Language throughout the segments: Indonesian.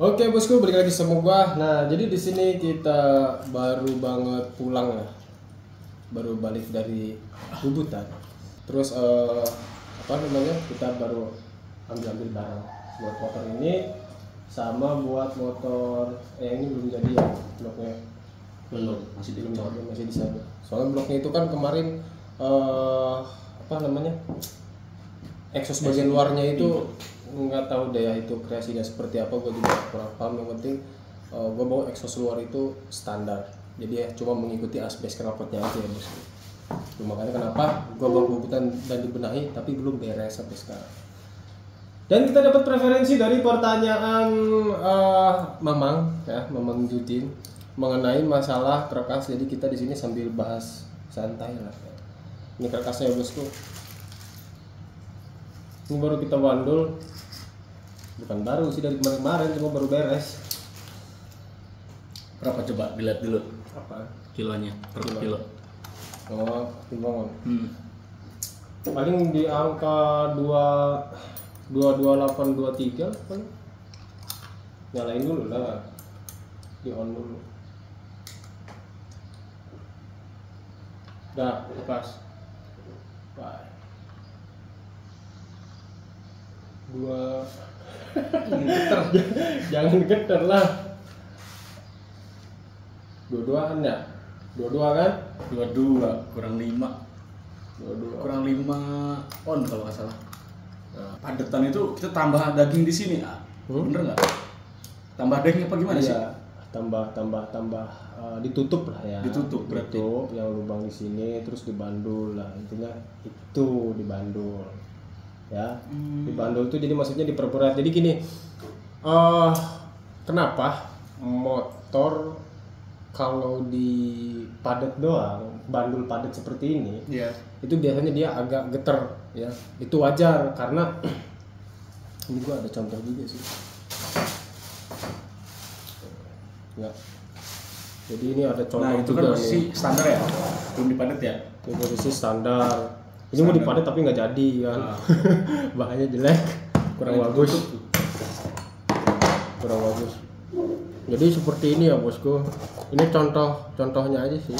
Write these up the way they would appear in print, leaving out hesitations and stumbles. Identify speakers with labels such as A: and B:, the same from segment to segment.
A: Oke bosku, balik lagi sama gua. Nah, jadi di sini kita baru banget pulang ya, baru balik dari Bubutan. Terus apa namanya? Kita baru ambil barang buat motor ini, sama buat motor ini belum jadi ya bloknya.
B: Belum, masih di
A: Belum, masih di sana. Soalnya bloknya itu kan kemarin apa namanya? Exhaust bagian luarnya itu nggak tahu deh ya itu kreasinya seperti apa, gue juga kurang paham. Yang penting gue bawa exhaust luar itu standar, jadi ya cuma mengikuti asbes knalpotnya aja ya bos. Makanya kenapa gue bawa Bubutan dan dibenahi tapi belum beres sampai sekarang. Dan kita dapat preferensi dari pertanyaan Mamang ya, Mamang Judin mengenai masalah kerkas. Jadi kita di sini sambil bahas santai lah. Ini kerkasnya ya bosku. Ini baru kita bandul, bukan baru sih, dari kemarin cuma baru beres.
B: Berapa coba dilihat dulu
A: Apa?
B: kilonya per kilo?
A: Oh, timbangan. Paling di angka 22823 paling. Nyalain dulu lah. Di on dulu. Dah, lepas. Bye. Jangan geter lah. Dua-duaan ya? Dua-dua kan?
B: 22 kurang 5
A: Dua-dua.
B: kurang 5 on kalau nggak salah. Nah, padetan itu kita tambah daging di sini, bener nggak? Tambah daging apa gimana sih?
A: Iya, tambah ditutup lah ya.
B: Ditutup berarti.
A: Ditutup yang lubang di sini, terus dibandul lah, intinya itu dibandul. Ya, dibandul itu jadi maksudnya diperberat. Jadi gini, kenapa motor kalau di padat doang, bandul padat seperti ini, itu biasanya dia agak geter, ya. Itu wajar karena ini gua ada contoh juga sih. Ya. Jadi ini ada contoh.
B: Nah itu kan posisi standar ya, belum dipadat ya?
A: Ini posisi standar. Ini mau dipadat tapi nggak jadi kan. Bahannya jelek, kurang bagus. Kurang bagus. Jadi seperti ini ya bosku. Ini contohnya aja sih.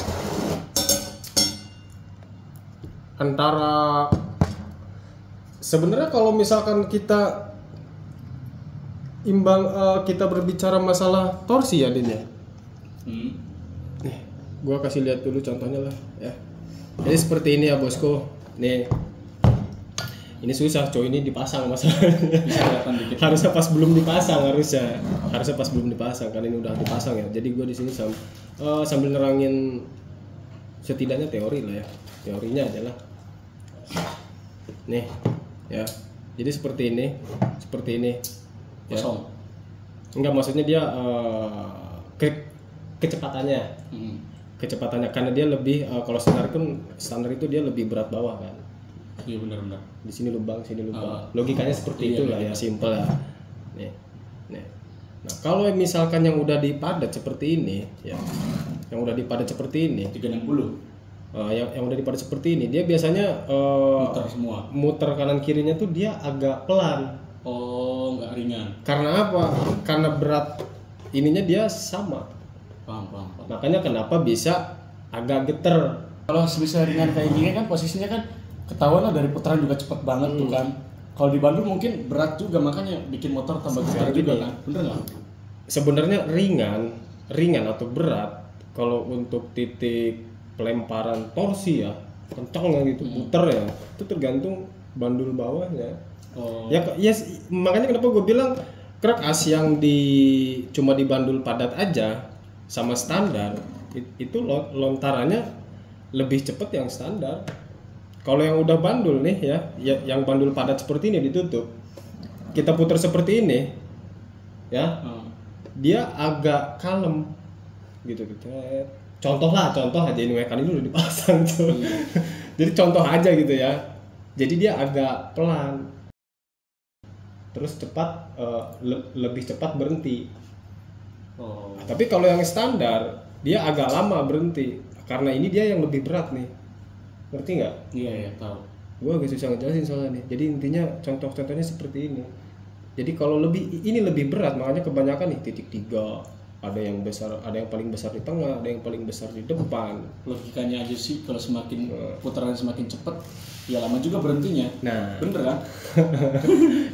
A: Antara sebenarnya kalau misalkan kita kita berbicara masalah torsi ya Din ya. Nih, gua kasih lihat dulu contohnya lah ya. Jadi seperti ini ya bosku. Nih. Ini susah coy, ini dipasang masalahnya. Harusnya pas belum dipasang, harusnya pas belum dipasang, karena ini udah dipasang ya. Jadi gue di sini sambil nerangin setidaknya teori lah ya. Teorinya adalah nih ya. Jadi seperti ini. Ya.
B: Kosong.
A: Enggak, maksudnya dia kecepatannya. Kecepatannya karena dia lebih kalau standar itu dia lebih berat bawah kan.
B: Iya benar-benar.
A: Di sini lubang, sini lubang. Logikanya seperti itulah ya, simple ya. Nih. Nah, kalau misalkan yang udah dipadat seperti ini, ya. Yang udah dipadat seperti ini,
B: 360.
A: Yang udah dipadat seperti ini, dia biasanya
B: Muter semua.
A: muter kanan kirinya tuh dia agak pelan.
B: Oh, nggak ringan.
A: Karena apa? Karena berat ininya dia sama.
B: Paham.
A: Makanya kenapa bisa agak geter.
B: Kalau bisa ringan kayak gini kan posisinya kan ketahuan lah, dari putaran juga cepet banget tuh kan. Kalau di Bandung mungkin berat juga, makanya bikin motor tambah getar juga kan. Bener nggak?
A: Sebenarnya ringan atau berat kalau untuk titik pelemparan torsi ya, kencang gitu, puter ya, itu tergantung bandul bawahnya. Ya makanya kenapa gue bilang kerkas yang cuma di bandul padat aja sama standar itu lontarannya lebih cepat yang standar. Kalau yang udah bandul nih ya, yang bandul padat seperti ini ditutup, kita putar seperti ini, ya, dia agak kalem, gitu. Contoh aja ini kan ini udah dipasang tuh. Jadi contoh aja gitu ya. Jadi dia agak pelan, terus cepat, lebih cepat berhenti. Tapi kalau yang standar dia agak lama berhenti, karena ini dia yang lebih berat nih. Ngerti nggak?
B: Iya tahu.
A: Gue agak susah ngejelasin soalnya nih. Jadi intinya contoh-contohnya seperti ini. Jadi kalau ini lebih berat, makanya kebanyakan nih titik 3, ada yang besar, ada yang paling besar di tengah, ada yang paling besar di depan.
B: Logikanya aja sih, kalau semakin putaran semakin cepat, ya lama juga berhentinya.
A: Nah,
B: bener kan?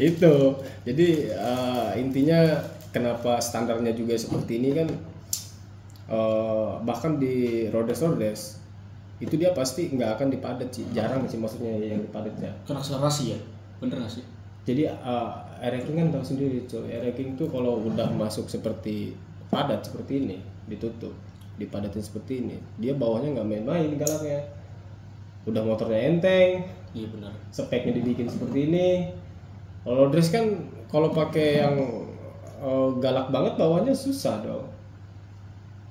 A: itu. Jadi intinya kenapa standarnya juga seperti ini kan, bahkan di rodes itu dia pasti nggak akan dipadat sih, jarang sih maksudnya yang dipadatnya.
B: Karena akselerasi ya, bener nggak sih?
A: Jadi air-racking kan tahu sendiri cuy, air-racking tuh kalau udah masuk seperti padat seperti ini, ditutup, dipadatin seperti ini, dia bawahnya nggak main-main galaknya. Udah motornya enteng,
B: iya benar.
A: speknya dibikin seperti ini. Kalau dress kan kalau pakai yang galak banget bawahnya susah dong.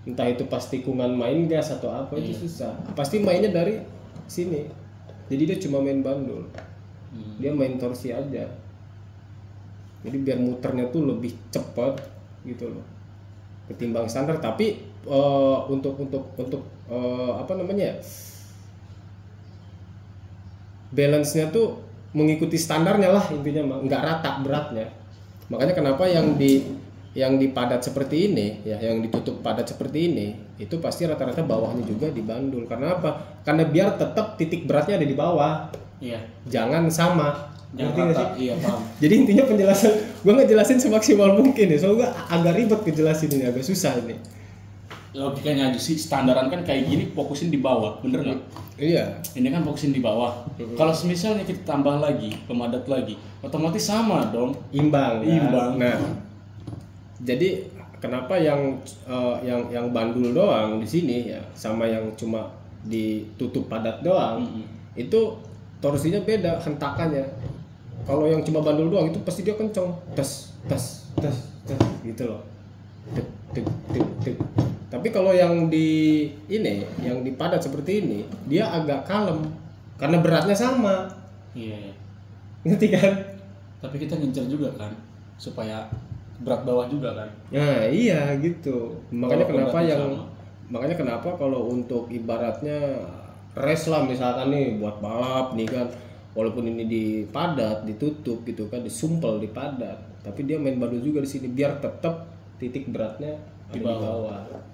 A: Entah itu pas tikungan main gas atau apa, itu susah. Pasti mainnya dari sini. Jadi dia cuma main bandul. Dia main torsi aja. Jadi biar muternya tuh lebih cepat gitu loh. Ketimbang standar, tapi untuk apa namanya? Balance-nya tuh mengikuti standarnya lah intinya, nggak rata beratnya. Makanya kenapa yang dipadat seperti ini ya, yang ditutup padat seperti ini, itu pasti rata-rata bawahnya juga dibandul. Karena apa? Karena biar tetap titik beratnya ada di bawah.
B: Iya.
A: Jangan sama.
B: Jangan rata. Iya, paham.
A: Jadi intinya penjelasan gue ngejelasin semaksimal mungkin ya. Soalnya agak ribet ngejelasin ini, agak susah ini.
B: Logikanya aja sih, standaran kan kayak gini fokusin di bawah, bener nggak?
A: Iya.
B: Ini kan fokusin di bawah. Kalau misalnya kita tambah lagi, pemadat lagi, otomatis sama dong.
A: Imbang.
B: Imbang.
A: Nah, jadi kenapa yang bandul doang di sini ya, sama yang cuma ditutup padat doang, itu torsinya beda, hentakannya. Kalau yang cuma bandul doang itu pasti dia kenceng, tes gitu loh. Tek. Tapi kalau yang yang dipadat seperti ini, dia agak kalem karena beratnya sama.
B: Iya.
A: Ngerti kan?
B: Tapi kita ngincer juga kan supaya berat bawah juga kan.
A: Nah, iya gitu. Makanya kenapa kalau untuk ibaratnya race lah misalkan nih buat balap nih kan, walaupun ini dipadat, ditutup gitu kan, disumpel, dipadat, tapi dia main bandul juga di sini biar tetap titik beratnya di bawah.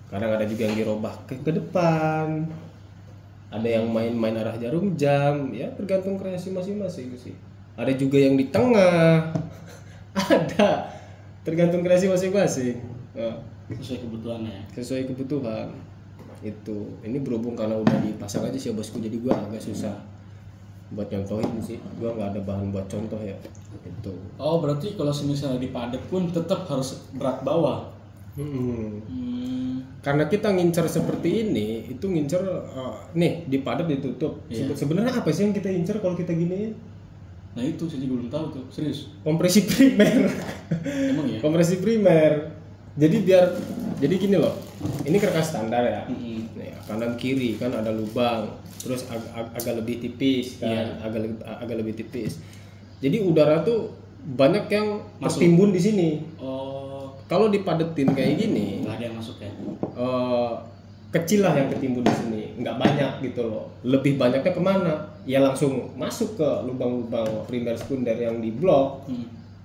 A: Kadang ada juga yang dirobah ke depan, ada yang main arah jarum jam, ya tergantung kreasi masing-masing sih. Ada juga yang di tengah, ada, tergantung kreasi masing-masing. Nah,
B: sesuai kebutuhannya.
A: Sesuai kebutuhan. Itu, ini berhubung karena udah dipasang aja sih ya bosku, jadi gua agak susah buat contohin sih, gua nggak ada bahan buat contoh ya. Itu.
B: Oh berarti kalau misalnya dipadat pun tetap harus berat bawah.
A: Karena kita ngincer seperti ini, itu ngincer nih dipadat ditutup. Sebenarnya apa sih yang kita incer kalau kita gini?
B: Nah itu saya juga belum tahu tuh, serius.
A: Kompresi primer.
B: Emang ya?
A: Kompresi primer. Jadi gini loh, ini karkas standar ya. Nih, kanan kiri kan ada lubang, terus agak lebih tipis kan, agak lebih tipis. Jadi udara tuh banyak yang tertimbun di sini. Kalau dipadetin kayak gini,
B: nggak ada yang masuk ya?
A: Kecil lah yang ketimbun di sini, nggak banyak gitu loh. Lebih banyaknya kemana? Ya langsung masuk ke lubang-lubang primer sekunder yang di blok.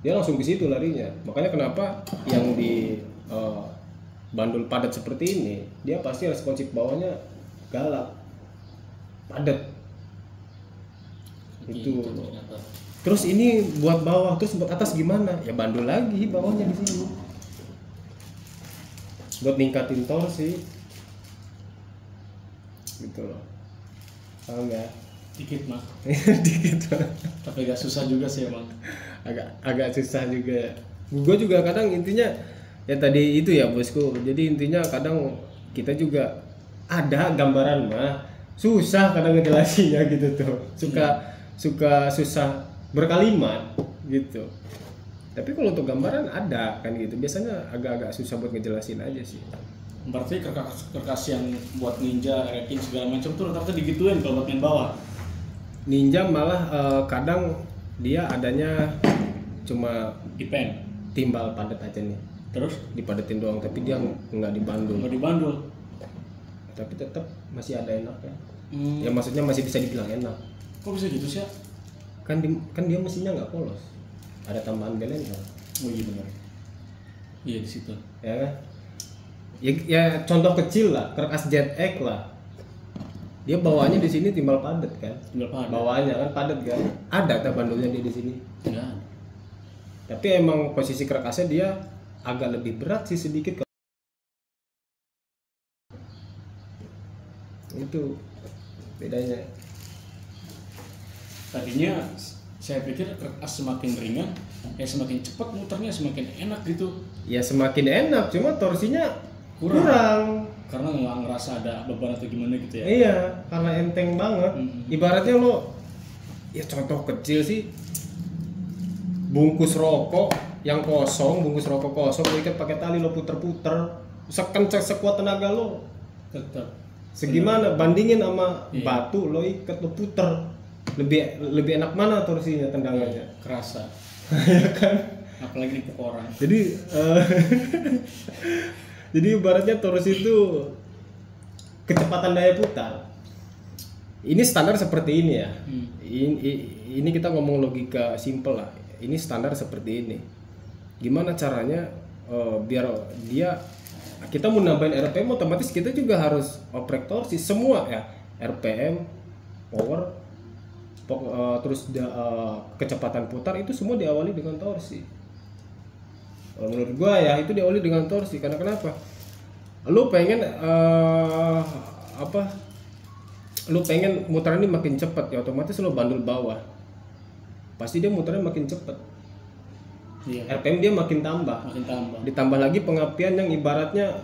A: Dia langsung ke situ larinya. Makanya kenapa yang di bandul padat seperti ini, dia pasti responsif bawahnya galak, padat. Itu. Terus ini buat bawah, terus buat atas gimana? Ya bandul lagi bawahnya di sini. Buat ningkatin torsi gitu loh. Paham ya?
B: Dikit mah.
A: Dikit mah.
B: Tapi agak susah juga sih emang.
A: Agak susah juga. Gue juga kadang intinya ya tadi itu ya bosku. Jadi intinya kadang kita juga ada gambaran mah susah kadang ngejelasinnya gitu tuh. Suka susah berkalimat gitu. Tapi kalau untuk gambaran ada kan gitu. Biasanya agak-agak susah buat ngejelasin aja sih.
B: Berarti kerkas yang buat ninja, racking segala macam tuh rata-rata digituin kalau buat main bawah.
A: Ninja malah kadang dia adanya cuma
B: dipen,
A: timbal padat aja nih.
B: Terus
A: dipadetin doang, tapi dia nggak dibandul.
B: Nggak dibandul.
A: Tapi tetap masih ada enaknya. Ya maksudnya masih bisa dibilang enak.
B: Kok bisa gitu sih?
A: Kan dia mesinnya nggak polos. ada tambahan belenker.
B: Oh iya benar. Iya di situ.
A: Ya kan? Ya contoh kecil lah, Kerkas ZX lah. Dia bawaannya di sini timbal padat kan?
B: Tinggal padat.
A: Bawaannya kan padat kan? Ada tak bandulnya dia di sini.
B: Enggak ada.
A: Tapi emang posisi Kerkasnya dia agak lebih berat sih sedikit. Itu bedanya.
B: Tadinya saya pikir Kerkas semakin ringan, semakin cepat muternya semakin enak gitu.
A: Ya semakin enak, cuma torsinya kurang.
B: Karena nggak ngerasa ada beban atau gimana gitu ya.
A: Iya, karena enteng banget. Ibaratnya lo, ya contoh kecil sih, bungkus rokok yang kosong, lo ikat pakai tali, lo puter-puter, sekencang sekuat tenaga lo,
B: Tetap.
A: segimana bandingin sama
B: Iya.
A: batu, lo ikat, lo puter, lebih enak mana torsinya, tendangannya.
B: Kerasa.
A: Ya kan?
B: Apalagi di orang.
A: Jadi jadi ibaratnya torsi itu kecepatan daya putar. Ini standar seperti ini ya. Ini kita ngomong logika simple lah. Ini standar seperti ini. Gimana caranya biar dia kita mau nambahin RPM, otomatis kita juga harus oprek torsi semua ya. RPM, power, terus kecepatan putar itu semua diawali dengan torsi. Menurut gua ya itu diawali dengan torsi. Karena kenapa? Lu pengen lu pengen muteran ini makin cepat, ya otomatis lu bandul bawah pasti dia muternya makin cepat.
B: Iya.
A: RPM dia makin tambah. Ditambah lagi pengapian yang ibaratnya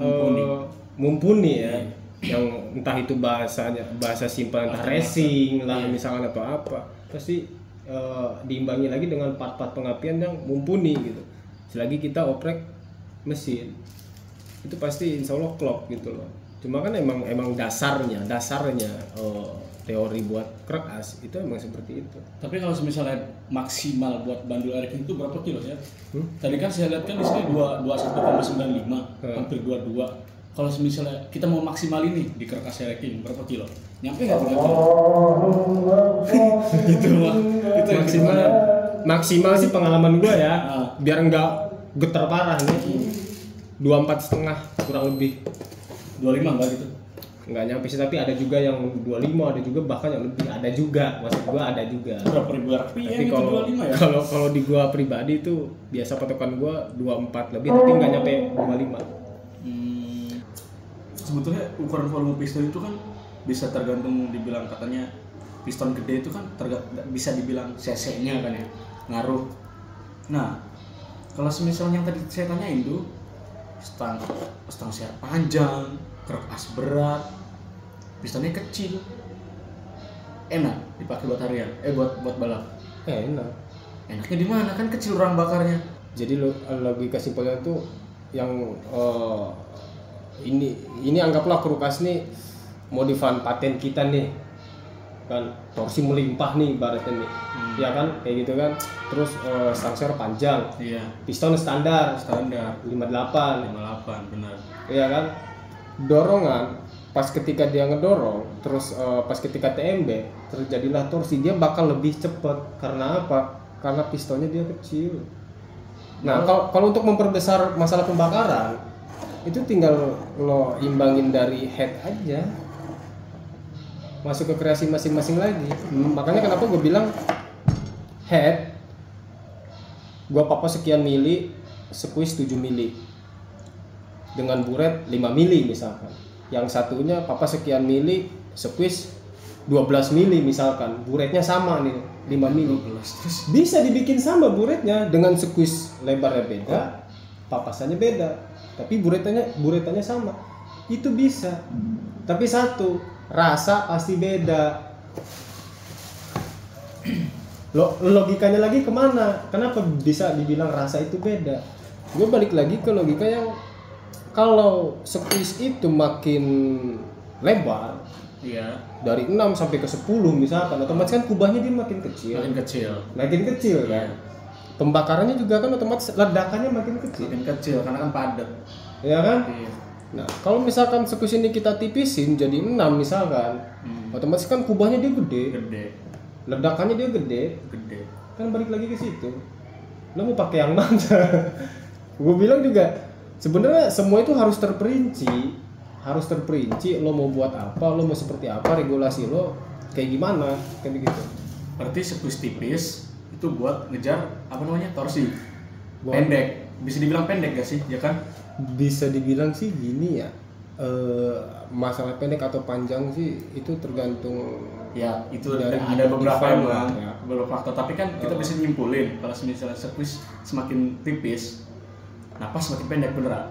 A: mumpuni ya. Yang entah itu bahasa simpel, entah racing lah misalkan atau apa, pasti diimbangi lagi dengan part-part pengapian yang mumpuni gitu. Selagi kita oprek mesin itu pasti insya Allah klop gitu loh. Cuma kan emang dasarnya teori buat Kerkas itu emang seperti itu.
B: Tapi kalau misalnya maksimal buat bandul air itu berapa kilo ya? Tadi kan saya lihat kan di sini 21,95, hampir 22. Kalau misalnya kita mau maksimal ini di Kerkas King berapa kilo? Nyampe nggak 3 kilo? Itu mah. Itu
A: Maksimal sih pengalaman gue ya, biar nggak getar parah nih. 24,5 kurang lebih.
B: 25 enggak gitu?
A: Nggak nyampe sih, tapi ada juga yang 25, ada juga bahkan yang lebih, ada juga. Maksud gue ada juga.
B: Berapa ribu rupiah
A: Tapi
B: itu 25 ya?
A: kalau di gua pribadi itu biasa patokan gua 24 lebih, tapi nggak nyampe 25.
B: Sebetulnya ukuran volume piston itu kan bisa tergantung, dibilang katanya piston gede itu kan bisa dibilang cc-nya kan ya, ngaruh. Nah, kalau misalnya yang tadi saya tanyain tuh stang seat panjang, Kerkas berat, pistonnya kecil, enak dipakai buat harian, buat balap.
A: Enak.
B: Enaknya di mana? Kan kecil orang bakarnya.
A: Jadi logika simpelnya tuh yang ini anggaplah Kerkas nih modifan paten kita nih kan, torsi melimpah nih ibaratnya nih, ya kan kayak gitu kan. Terus stang panjang,
B: Iya.
A: piston standar 58,
B: benar.
A: iya kan. Dorongan pas ketika dia ngedorong, terus pas ketika TMB terjadilah torsi, dia bakal lebih cepat. Karena apa? Karena pistonnya dia kecil. Nah, kalau untuk memperbesar masalah pembakaran itu tinggal lo imbangin dari head aja, masuk ke kreasi masing-masing lagi. Makanya kenapa gue bilang head gue papa sekian mili, squeeze 7 mili dengan buret 5 mili misalkan. Yang satunya papa sekian mili, squeeze 12 mili misalkan, buretnya sama nih 5 mili. Terus bisa dibikin sama buretnya dengan squeeze lebarnya beda, papasannya beda, tapi buretannya sama. Itu bisa. Tapi satu, rasa pasti beda. Logikanya lagi kemana? Kenapa bisa dibilang rasa itu beda? Gue balik lagi ke logika yang kalau squeeze itu makin lebar,
B: Iya.
A: dari 6 sampai ke 10 misalkan, otomatis kan kubahnya dia makin kecil kan. Pembakarannya juga kan otomatis ledakannya makin kecil
B: karena kan padat.
A: ya kan.
B: Iya.
A: Nah kalau misalkan squeeze ini kita tipisin jadi 6 misalkan, otomatis kan kubahnya dia gede, ledakannya dia gede, kan balik lagi ke situ. lo mau pakai yang mana? Gue bilang juga sebenarnya semua itu harus terperinci, lo mau buat apa, lo mau seperti apa, regulasi lo kayak gimana, kayak gitu.
B: Berarti sekuis tipis itu buat ngejar apa namanya torsi
A: Buat-
B: pendek, bisa dibilang pendek gak sih, ya kan?
A: Bisa dibilang sih gini ya, masalah pendek atau panjang sih itu tergantung
B: Ya itu
A: dari
B: ada beberapa
A: design
B: emang,
A: ya.
B: beberapa faktor. Tapi kan kita bisa nyimpulin kalau misalnya sekuis semakin tipis, napas semakin pendek beneran.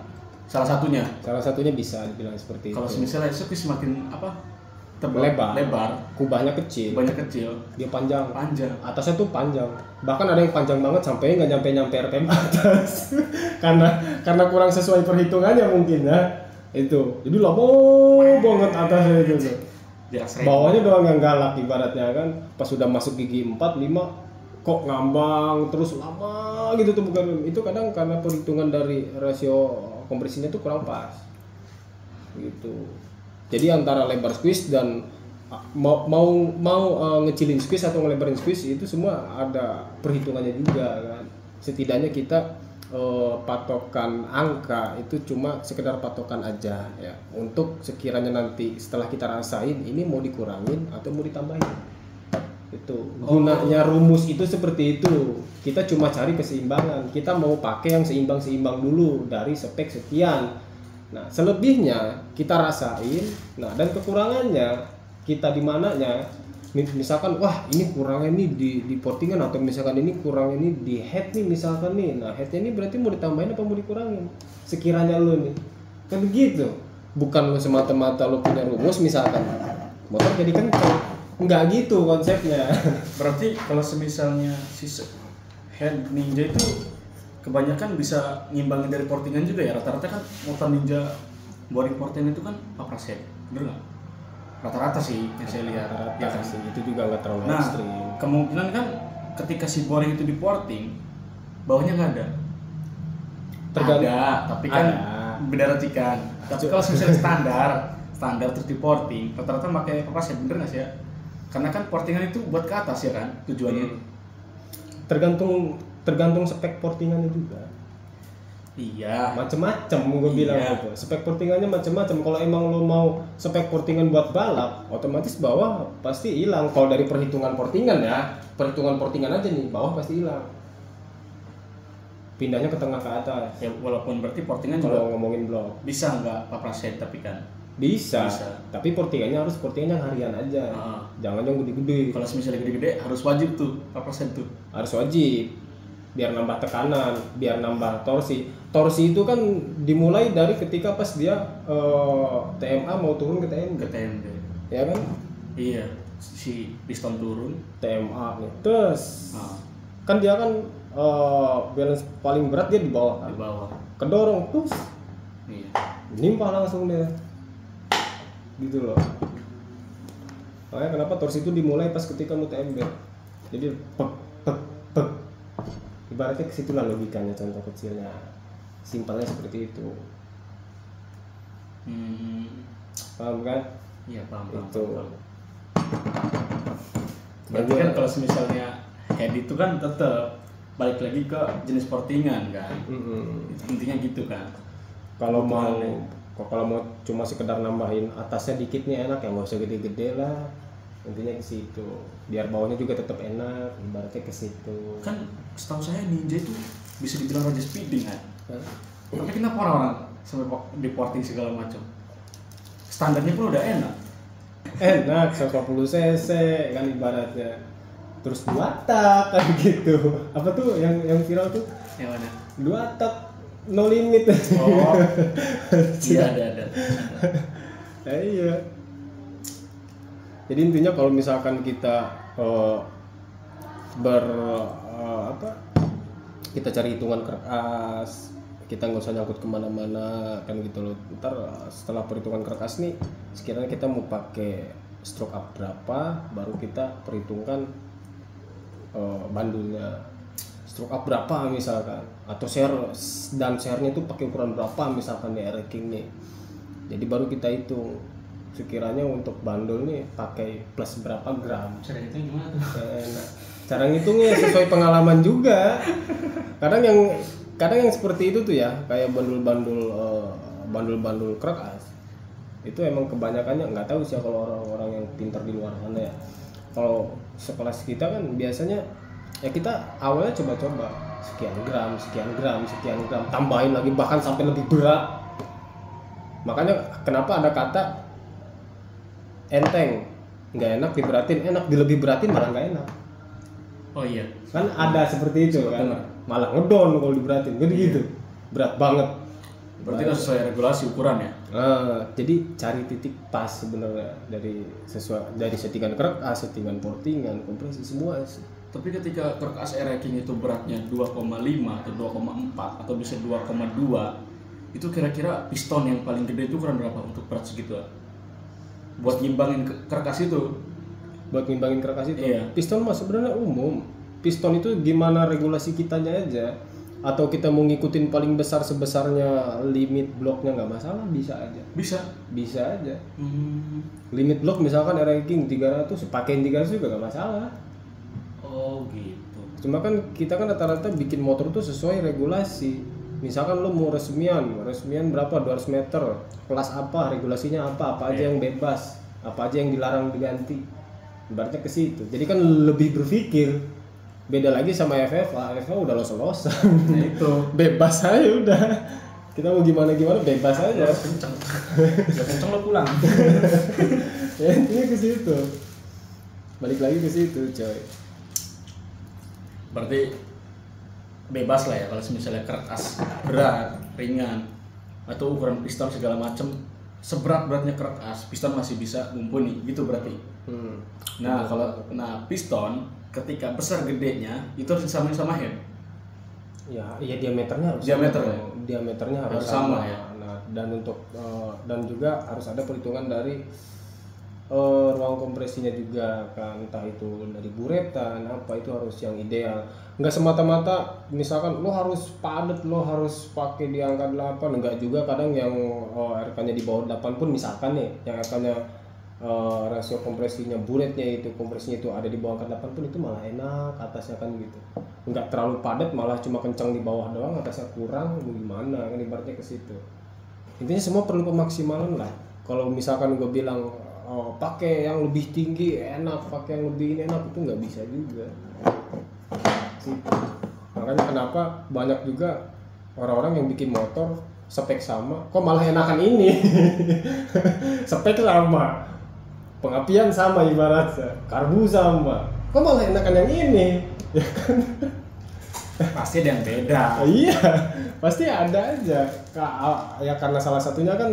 B: Salah satunya.
A: Salah satunya bisa dibilang seperti
B: Kalau
A: itu.
B: misalnya sekuis semakin apa?
A: Lebar, kubahnya kecil,
B: banyak kecil,
A: dia panjang.
B: panjang.
A: Atasnya tuh panjang, bahkan ada yang panjang banget sampai nggak nyampe RPM atas karena kurang sesuai perhitungannya mungkin ya itu, jadi lama banget atasnya itu tuh.
B: Jarak serempet.
A: Bawahnya doang yang galak ibaratnya kan, pas sudah masuk gigi 4, 5 kok ngambang terus lama gitu tuh, bukan itu kadang karena perhitungan dari rasio kompresinya tuh kurang pas gitu. Jadi antara lebar squeeze dan mau ngecilin squeeze atau ngelebarin squeeze itu semua ada perhitungannya juga kan. Setidaknya kita patokan angka itu cuma sekedar patokan aja ya, untuk sekiranya nanti setelah kita rasain ini mau dikurangin atau mau ditambahin. Itu gunanya rumus itu seperti itu. Kita cuma cari keseimbangan, kita mau pakai yang seimbang dulu dari spek sekian. Nah, selebihnya kita rasain. Nah, dan kekurangannya kita di mananya. Misalkan wah ini kurangnya nih di portingan, atau misalkan ini kurangnya nih di head nih misalkan nih. Nah, headnya ini berarti mau ditambahin apa mau dikurangin? Sekiranya lo nih. Kan begitu. Bukan lo semata-mata lo punya rumus misalkan motor jadi kencang. Enggak gitu konsepnya.
B: Berarti kalau semisalnya si head Ninja itu kebanyakan bisa ngimbangin dari portingan juga ya. Rata-rata kan motor Ninja boring portingan itu kan papras head, bener nggak? Rata-rata sih yang saya lihat.
A: Rata-rata
B: Ya kan?
A: sih, itu juga nggak terlalu
B: Nah,
A: ekstrim.
B: kemungkinan kan ketika si boring itu di porting, bawahnya nggak ada.
A: Tergantung.
B: Ada, tapi kan
A: Ada.
B: beda racikan. Tapi kalau misalnya standar terus di porting, rata-rata pakai papras head, bener nggak sih ya? Karena kan portingan itu buat ke atas ya kan tujuannya.
A: Tergantung spek portingannya juga.
B: Iya.
A: Macem-macem gue bilang
B: Iya.
A: gitu. Spek portingannya macem-macem. Kalau emang lo mau spek portingan buat balap, otomatis bawah pasti hilang. Kalau dari perhitungan portingan ya, perhitungan portingan aja nih, bawah pasti hilang. Pindahnya ke tengah ke atas.
B: Ya walaupun berarti portingan juga
A: Kalau ngomongin blok
B: bisa nggak papras head tapi kan.
A: bisa.
B: Bisa.
A: Tapi portingannya harus portingan yang harian aja.
B: Ah.
A: Jangan yang gede-gede.
B: Kalau misalnya gede-gede harus wajib tuh papras head tuh.
A: Harus wajib, biar nambah tekanan, biar nambah torsi. Torsi itu kan dimulai dari ketika pas dia TMA mau turun ke TMB,
B: Ke TMB.
A: ya kan?
B: Iya. Si piston turun.
A: TMA nih. Terus
B: Ah,
A: kan dia kan balance paling berat dia di bawah
B: di
A: kan.
B: bawah.
A: Kedorong terus
B: Iya.
A: nimpah langsung dia. Gitu loh. Makanya kenapa torsi itu dimulai pas ketika mau TMB. Jadi pek pek pek. Ibaratnya kesitulah logikanya, contoh kecilnya. Simpelnya seperti itu. Paham kan?
B: Iya paham.
A: Itu.
B: paham. Berarti kan kalau misalnya head itu kan tetap balik lagi ke jenis portingan kan. Intinya gitu kan.
A: Kalau mau
B: Kebutuhannya.
A: cuma sekedar nambahin atasnya dikit nih enak ya, nggak usah gede-gede lah. Intinya ke situ. Biar bawahnya juga tetap enak, ibaratnya ke situ.
B: Kan setahu saya Ninja itu bisa dibilang raja speeding kan.
A: Hah?
B: Tapi kenapa orang-orang sampai di porting segala macam? Standarnya pun udah enak.
A: Enak 140 cc kan ibaratnya. Terus 2 tak kan gitu. Apa tuh yang viral tuh?
B: Yang mana?
A: 2 tak no limit.
B: Oh, iya ada.
A: Iya. Jadi intinya kalau misalkan kita kita cari hitungan keras, kita nggak usah nyangkut kemana-mana kan gitu loh. Ntar setelah perhitungan keras nih, sekiranya kita mau pakai stroke up berapa, baru kita perhitungkan bandulnya stroke up berapa misalkan, atau share-nya tuh pakai ukuran berapa misalkan di ranking nih. Jadi baru kita hitung sekiranya untuk bandul nih pakai plus berapa gram.
B: Cara itu gimana tuh?
A: Enak. Cara ngitungnya sesuai pengalaman juga. Kadang yang seperti itu tuh ya, kayak bandul-bandul kerak as. Itu emang kebanyakannya, nggak tahu sih kalau orang-orang yang pintar di luar sana ya. Kalau sekelas kita kan biasanya ya kita awalnya coba-coba sekian gram, tambahin lagi bahkan sampai lebih berat. Makanya kenapa ada kata enteng, nggak enak diberatin, enak dilebih beratin malah nggak enak.
B: Oh iya.
A: Kan ada seperti itu kan. Malah ngedon kalau diberatin, kan gitu. Berat banget.
B: Berarti kan sesuai regulasi ukuran ya.
A: Jadi cari titik pas sebenarnya dari settingan kerak, settingan portingan, kompresi semua sih.
B: Tapi ketika kerak as Air-King itu beratnya 2,5 atau 2,4 atau bisa 2,2, itu kira-kira piston yang paling gede itu ukuran berapa untuk berat segitu? Buat nyimbangin kerak as itu.
A: Iya. Piston mah sebenarnya umum. Piston itu gimana regulasi kitanya aja. Atau kita mau ngikutin paling besar sebesarnya limit bloknya nggak masalah, bisa aja. Bisa aja. Limit blok misalkan Air-King 300, pakein 300 juga nggak masalah.
B: Oh gitu.
A: Cuma kan kita kan rata-rata bikin motor tuh sesuai regulasi. Misalkan lo mau resmian berapa 200 meter, kelas apa, regulasinya apa aja yang bebas, apa aja yang dilarang diganti. Ibaratnya ke situ. Jadi kan lebih berpikir. Beda lagi sama FFA udah los-losan.
B: Nah itu
A: bebas aja udah. Kita mau gimana bebas aja.
B: Kenceng. Ya kenceng lo pulang.
A: Ya intinya ke situ. Balik lagi ke situ, coy.
B: Berarti bebas lah ya kalau misalnya kerak as berat, ringan, atau ukuran piston segala macam, seberat-beratnya kerak as, piston masih bisa mumpuni gitu berarti. Nah, kalau piston ketika besar gedenya itu harus disamain sama head.
A: Ya diameternya harus diameternya harus
B: sama ya.
A: Nah, dan juga harus ada perhitungan dari ruang kompresinya juga kan, entah itu dari buretan apa, itu harus yang ideal. Nggak semata-mata misalkan lo harus padat, lo harus pakai di angka 8, enggak juga. Kadang yang RK-nya di bawah 8 pun misalkan nih, yang RK-nya rasio kompresinya buretnya itu kompresinya itu ada di bawah angka 8 pun itu malah enak atasnya kan gitu. Nggak terlalu padat, malah cuma kencang di bawah doang, atasnya kurang, gimana kan, ibaratnya ke situ. Intinya semua perlu pemaksimalan lah. Kalau misalkan gue bilang pakai yang lebih tinggi enak, pakai yang lebih ini enak, itu nggak bisa juga. Makanya kenapa banyak juga orang-orang yang bikin motor spek sama, kok malah enakan ini. Spek sama, pengapian sama, ibaratnya karbu sama, kok malah enakan yang ini. Ya kan?
B: Pasti ada yang beda.
A: Iya, pasti ada aja. Ya karena salah satunya kan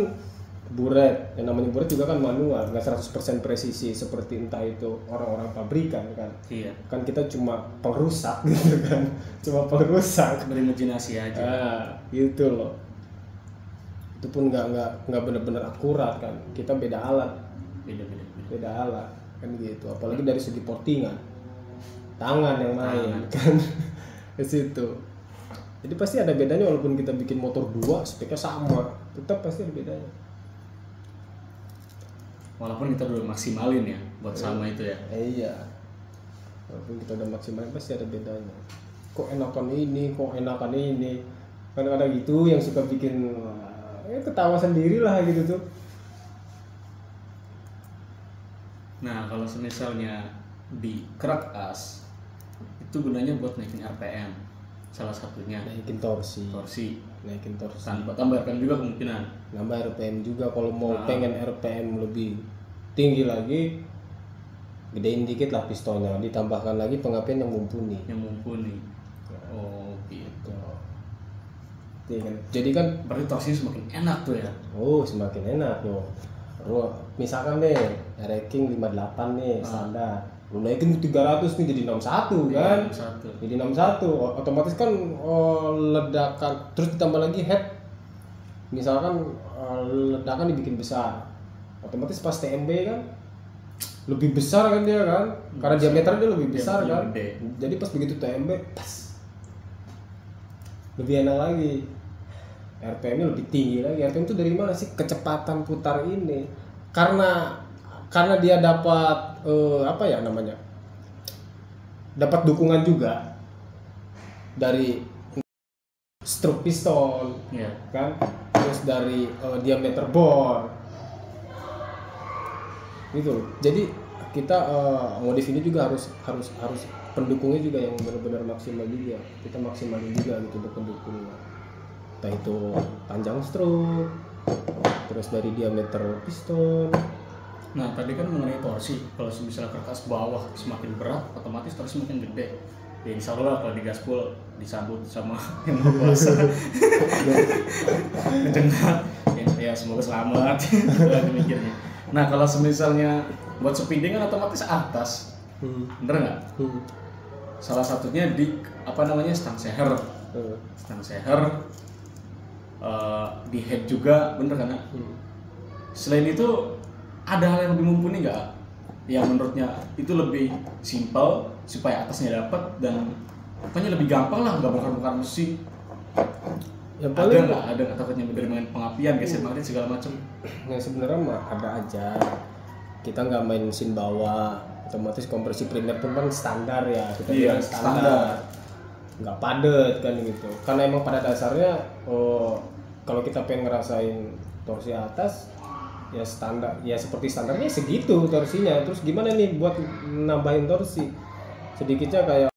A: buret. Yang namanya buret juga kan manual, nggak 100% presisi seperti entah itu orang-orang pabrikan kan.
B: Iya.
A: Kan kita cuma pengrusak gitu kan, cuma pengrusak.
B: Berimajinasi aja.
A: Gitu loh. Itu pun nggak benar-benar akurat kan. Kita beda alat. Beda alat kan gitu. Apalagi dari segi portingan, tangan yang main kan. Ke situ. Jadi pasti ada bedanya, walaupun kita bikin motor 2 speknya sama, tetap pasti ada bedanya.
B: Walaupun kita udah maksimalin ya buat sama itu ya.
A: Iya. Walaupun kita udah maksimalin pasti ada bedanya. Kok enakan ini? Kan ada gitu yang suka bikin ketawa sendiri lah gitu tuh.
B: Nah, kalau misalnya di kerak as itu gunanya buat naikin RPM, salah satunya
A: naikin torsi, naikin torsi.
B: Tanpa tambah RPM juga kemungkinan.
A: Nambah RPM juga kalau mau pengen RPM lebih tinggi lagi, gedein dikit lah pistonnya, ditambahkan lagi pengapian yang mumpuni. Oh gitu. Jadi kan
B: berarti torsinya semakin enak tuh ya.
A: Oh, semakin enak loh. Misalkan nih Air-King 58 nih standar, lu naikin 300 nih jadi 61 kan. Jadi 61 otomatis kan ledakan, terus ditambah lagi head. Misalkan ledakan dibikin besar, otomatis pas TMB kan lebih besar kan dia kan, karena diameternya dia lebih besar kan. Jadi pas begitu TMB pas lebih enak lagi, RPM-nya lebih tinggi lagi. RPM itu dari mana sih? Kecepatan putar ini. Karena dia dapat apa ya namanya? dapat dukungan juga dari stroke piston,
B: Iya.
A: kan, terus dari diameter bore, gitu. Jadi kita modif ini juga harus pendukungnya juga yang benar-benar maksimal juga. Kita maksimalin juga gitu untuk pendukungnya. Entah itu panjang stroke, terus dari diameter piston.
B: Nah tadi kan mengenai torsi, kalau misalnya kertas bawah semakin berat, otomatis torsi makin gede. Ya insya Allah kalau di gaspol disambut sama yang berkuasa, ngejengat, ya semoga selamat, gitu lagi mikirnya. Nah kalau misalnya buat speeding kan otomatis atas, bener nggak? Salah satunya di apa namanya stang seher, di head juga, bener kan? Selain itu ada hal yang lebih mumpuni nggak yang menurutnya itu lebih simpel supaya atasnya dapat dan pokoknya lebih gampang lah, nggak bongkar-bongkar mesin.
A: Yang paling
B: Ada nggak takutnya dengan pengapian, geser magnet segala macam?
A: yang sebenarnya mah ada aja. Kita nggak main mesin bawah, otomatis kompresi primer pun kan standar ya, kita bilang standar, nggak padat kan gitu. Karena emang pada dasarnya kalau kita pengen ngerasain torsi atas ya standar, ya seperti standarnya segitu torsinya. Terus gimana nih buat nambahin torsi? Sedikitnya kayak